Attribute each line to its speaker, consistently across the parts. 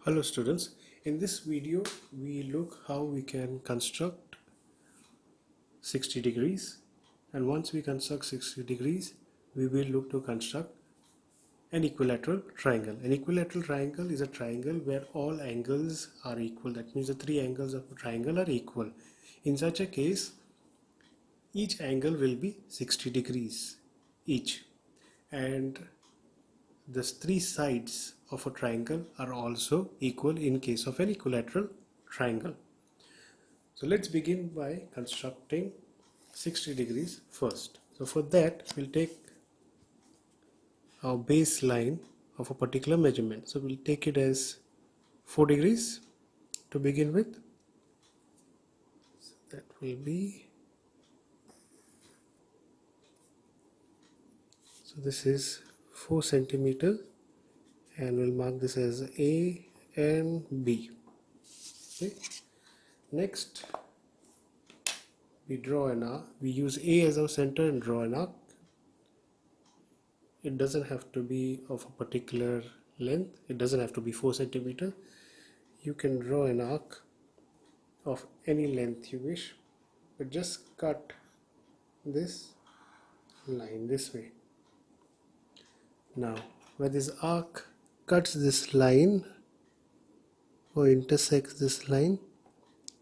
Speaker 1: Hello students, in this video we look how we can construct 60 degrees, and once we construct 60 degrees we will look to construct an equilateral triangle. An equilateral triangle is a triangle where all angles are equal. That means the three angles of a triangle are equal. In such a case, each angle will be 60 degrees each, and the three sides of a triangle are also equal in case of an equilateral triangle. So let's begin by constructing 60 degrees first. So for that we'll take our baseline of a particular measurement. So we'll take it as 4 degrees to begin with. So that will be, so this is 4 centimeters, and we'll mark this as A and B. Okay. Next, we draw an arc. We use A as our center and draw an arc. It doesn't have to be of a particular length. It doesn't have to be 4 centimeters. You can draw an arc of any length you wish, but just cut this line this way. Now, where this arc cuts this line or intersects this line,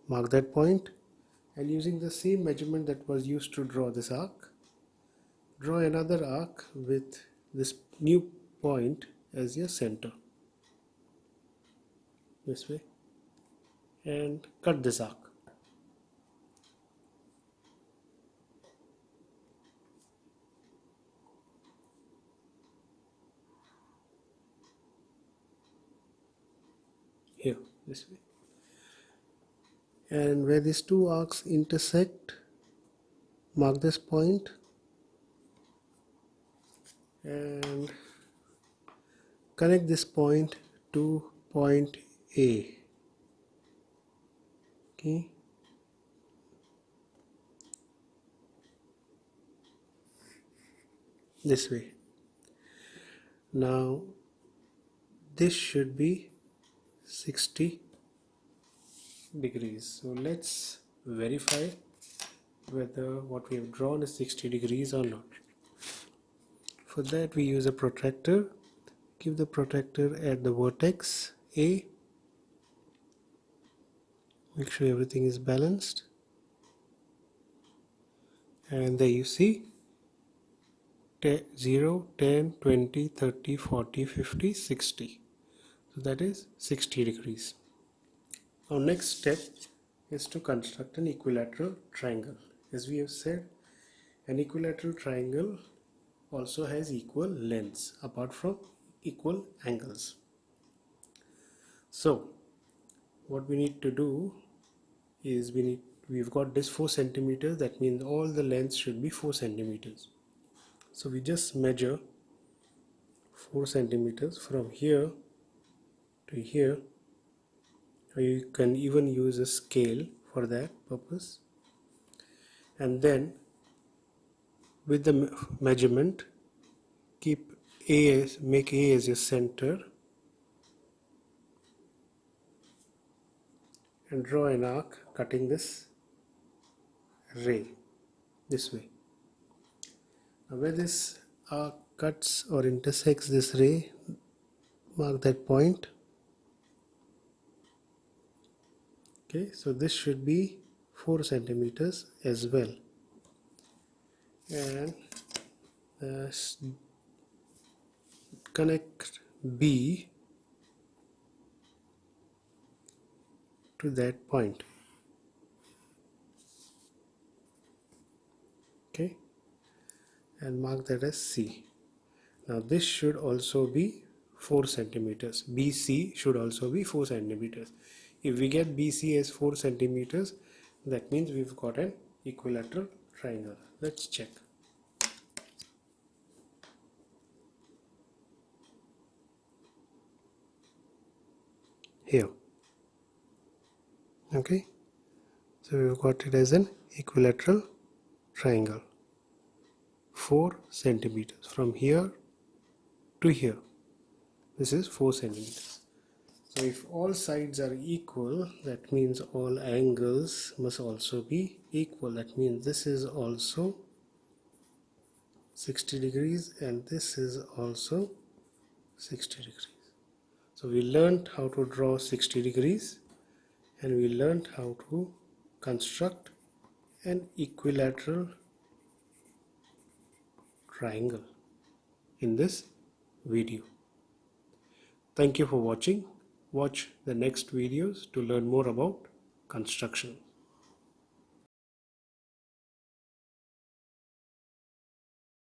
Speaker 1: mark that point, and using the same measurement that was used to draw this arc, draw another arc with this new point as your center, this way, and cut this arc. Here, this way. And where these two arcs intersect, mark this point and connect this point to point A. Okay. This way. Now this should be 60 degrees. So let's verify whether what we have drawn is 60 degrees or not. For that we use a protractor. Give the protractor at the vertex A. Make sure everything is balanced. And there you see 0, 10, 20, 30, 40, 50, 60. So that is 60 degrees. Our next step is to construct an equilateral triangle. As we have said, an equilateral triangle also has equal lengths apart from equal angles. So what we need to do is we've got this 4 centimeters. That means all the lengths should be 4 centimeters. So we just measure 4 centimeters from here to here, or you can even use a scale for that purpose, and then with the measurement make A as your center and draw an arc cutting this ray this way. Now where this arc cuts or intersects this ray, mark that point. Okay, so this should be 4 centimeters as well, and connect B to that point. Okay, and mark that as C. Now this should also be 4 centimeters. BC should also be 4 centimeters. If we get BC as 4 centimeters, that means we've got an equilateral triangle. Let's check. Here. Okay, so we've got it as an equilateral triangle. 4 centimeters from here to here. This is 4 centimeters. So if all sides are equal, that means all angles must also be equal. That means this is also 60 degrees and this is also 60 degrees. So we learned how to draw 60 degrees and we learned how to construct an equilateral triangle in this video. Thank you for watching. Watch the next videos to learn more about construction.